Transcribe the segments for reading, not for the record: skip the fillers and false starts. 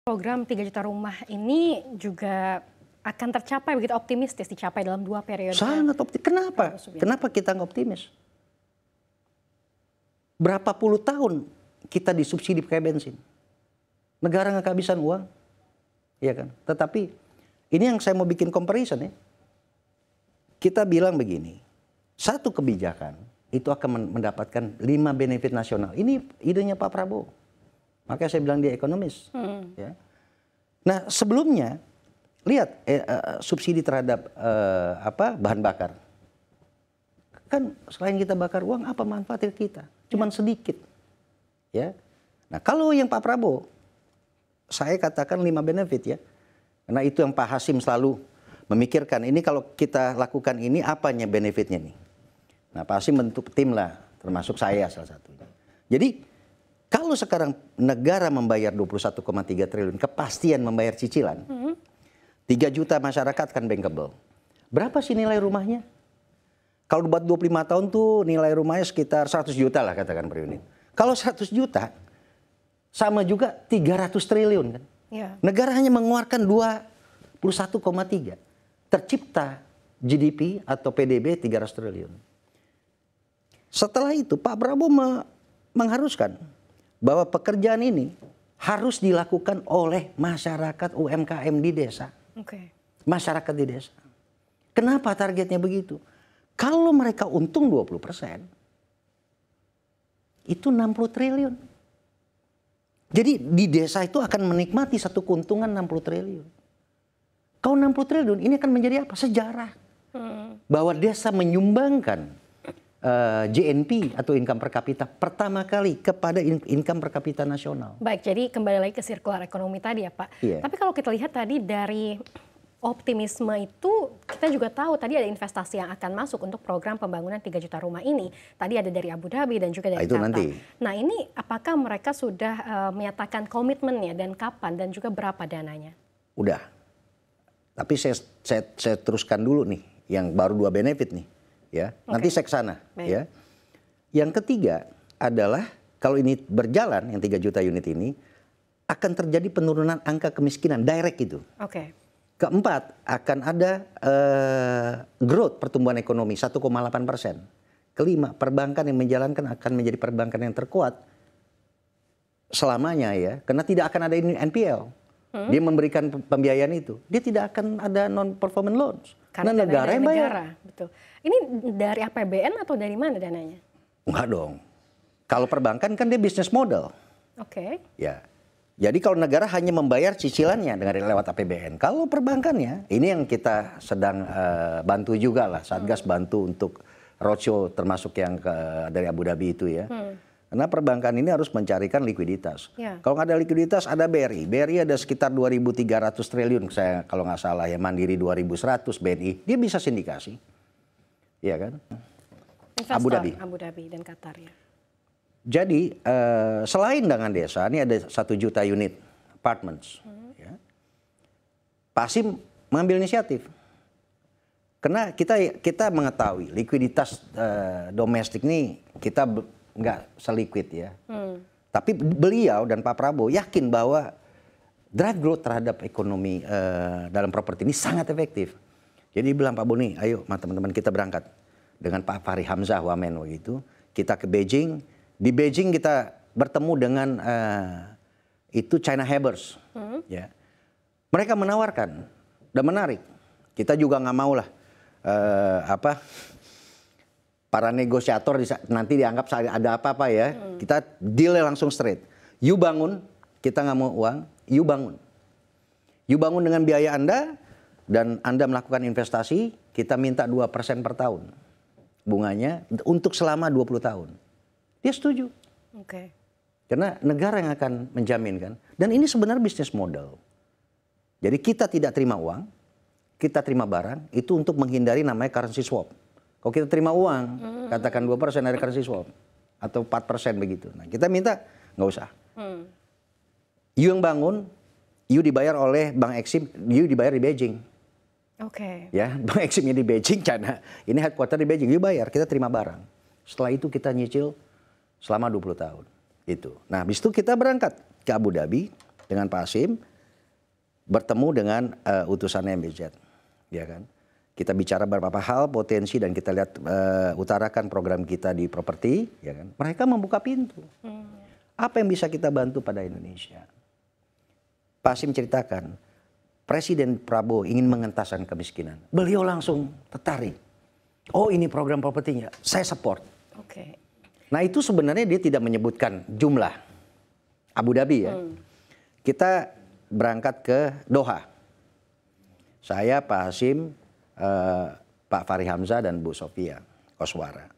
Program 3 juta rumah ini juga akan tercapai, begitu optimistis dicapai dalam 2 periode. Sangat optimis. Kenapa? Kenapa kita nggak optimis? Berapa puluh tahun kita disubsidi pakai bensin. Negara nggak kehabisan uang. Iya kan? Tetapi ini yang saya mau bikin comparison ya. Kita bilang begini, satu kebijakan itu akan mendapatkan 5 benefit nasional. Ini idenya Pak Prabowo. Makanya saya bilang dia ekonomis. Ya. Nah sebelumnya lihat subsidi terhadap bahan bakar. Kan selain kita bakar uang, apa manfaatnya kita? Cuman sedikit. Ya. Nah kalau yang Pak Prabowo, saya katakan 5 benefit ya. Karena itu yang Pak Hasim selalu memikirkan. Ini kalau kita lakukan ini apanya benefitnya nih. Nah Pak Hasim bentuk tim lah, termasuk saya salah satunya. Jadi kalau sekarang negara membayar 21,3 triliun, kepastian membayar cicilan, 3 juta masyarakat kan bankable. Berapa sih nilai rumahnya? Kalau buat 25 tahun tuh nilai rumahnya sekitar 100 juta lah katakan per unit. Kalau 100 juta, sama juga 300 triliun kan. Ya. Negara hanya mengeluarkan 21,3. Tercipta GDP atau PDB 300 triliun. Setelah itu Pak Prabowo mengharuskan bahwa pekerjaan ini harus dilakukan oleh masyarakat UMKM di desa. Masyarakat di desa. Kenapa targetnya begitu? Kalau mereka untung 20%, itu 60 triliun. Jadi di desa itu akan menikmati satu keuntungan 60 triliun. Kalau 60 triliun ini akan menjadi apa? Sejarah. Bahwa desa menyumbangkan JNP atau income per kapita pertama kali kepada income per kapita nasional. Baik, jadi kembali lagi ke sirkular ekonomi tadi ya Pak. Tapi kalau kita lihat tadi dari optimisme itu, kita juga tahu tadi ada investasi yang akan masuk untuk program pembangunan 3 juta rumah ini. Tadi ada dari Abu Dhabi dan juga dari Qatar. Nah ini apakah mereka sudah menyatakan komitmennya dan kapan dan juga berapa dananya? Udah. Tapi saya teruskan dulu nih yang baru 2 benefit nih. Ya, nanti saya ke sana. Ya. Yang ketiga adalah kalau ini berjalan yang 3 juta unit ini akan terjadi penurunan angka kemiskinan direct itu. Keempat akan ada growth pertumbuhan ekonomi 1,8%. Kelima perbankan yang menjalankan akan menjadi perbankan yang terkuat selamanya ya, karena tidak akan ada NPL. Dia memberikan pembiayaan itu, dia tidak akan ada non performing loans. Karena negara yang bayar. Betul. Ini dari APBN atau dari mana dananya? Enggak dong. Kalau perbankan kan dia bisnis model. Ya. Jadi kalau negara hanya membayar cicilannya dengan lewat APBN. Kalau perbankannya, ini yang kita sedang bantu juga lah. Satgas bantu untuk roadshow termasuk yang dari Abu Dhabi itu ya. Karena perbankan ini harus mencarikan likuiditas. Kalau nggak ada likuiditas ada BRI. BRI ada sekitar 2.300 triliun saya kalau nggak salah ya. Mandiri 2.100, BNI. Dia bisa sindikasi. Iya kan? Investor, Abu Dhabi dan Qatar ya. Jadi selain dengan desa, ini ada 1 juta unit apartments. Ya. Pak Hasim mengambil inisiatif. Karena kita mengetahui likuiditas domestik ini kita nggak seliquid ya. Tapi beliau dan Pak Prabowo yakin bahwa drive growth terhadap ekonomi dalam properti ini sangat efektif. Jadi bilang Pak Boni, ayo teman-teman kita berangkat dengan Pak Fahri Hamzah Wamen itu. Kita ke Beijing. Di Beijing kita bertemu dengan itu China Havers. Ya. Mereka menawarkan dan menarik. Kita juga nggak mau lah para negosiator nanti dianggap ada apa-apa ya. Kita deal langsung straight. You bangun, kita nggak mau uang, you bangun. You bangun dengan biaya Anda dan Anda melakukan investasi, kita minta 2% per tahun. Bunganya untuk selama 20 tahun. Dia setuju. Karena negara yang akan menjamin kan. Dan ini sebenarnya bisnis model. Jadi kita tidak terima uang, kita terima barang, itu untuk menghindari namanya currency swap. Kalau kita terima uang, katakan 2% dari currency swap. Atau 4% begitu. Nah kita minta, nggak usah. You yang bangun, you dibayar oleh Bank Exim, you dibayar di Beijing. Ya, Bank Eximnya di Beijing, China. Ini headquarter di Beijing, you bayar, kita terima barang. Setelah itu kita nyicil selama 20 tahun. Itu. Nah habis itu kita berangkat ke Abu Dhabi dengan Pak Hasim. bertemu dengan utusan MBZ, ya kan. Kita bicara beberapa hal potensi dan kita lihat utarakan program kita di properti, ya kan. Mereka membuka pintu. Apa yang bisa kita bantu pada Indonesia? Pak Hasim ceritakan, Presiden Prabowo ingin mengentaskan kemiskinan. Beliau langsung tertarik. Oh, ini program propertinya, saya support. Oke. Nah, itu sebenarnya dia tidak menyebutkan jumlah. Abu Dhabi ya. Kita berangkat ke Doha. Saya, Pak Hasim, Pak Fahri Hamzah dan Bu Sofia Koswara.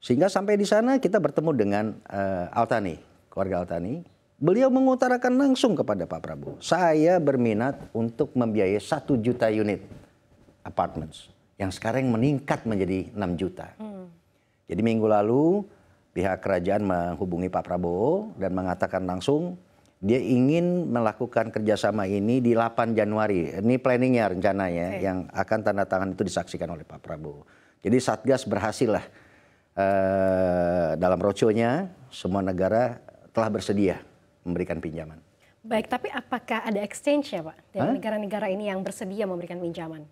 Sehingga sampai di sana kita bertemu dengan Altani, keluarga Altani. Beliau mengutarakan langsung kepada Pak Prabowo, saya berminat untuk membiayai 1 juta unit apartments yang sekarang meningkat menjadi 6 juta. Jadi minggu lalu pihak kerajaan menghubungi Pak Prabowo dan mengatakan langsung dia ingin melakukan kerjasama ini di 8 Januari. Ini planningnya, rencananya yang akan tanda tangan itu disaksikan oleh Pak Prabowo. Jadi Satgas berhasil lah dalam roadshow-nya semua negara telah bersedia memberikan pinjaman. Baik, tapi apakah ada exchange ya Pak dari negara-negara ini yang bersedia memberikan pinjaman?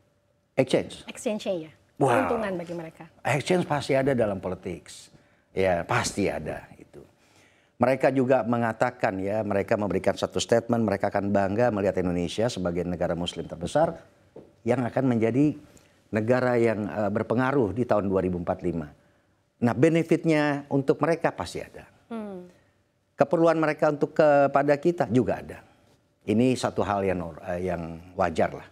Exchange? Exchange-nya ya, Wow. keuntungan bagi mereka. Exchange pasti ada dalam politik. Ya pasti ada itu. Mereka juga mengatakan ya, mereka memberikan satu statement, mereka akan bangga melihat Indonesia sebagai negara muslim terbesar yang akan menjadi negara yang berpengaruh di tahun 2045. Nah, benefitnya untuk mereka pasti ada. Keperluan mereka untuk kepada kita juga ada. Ini satu hal yang wajar lah.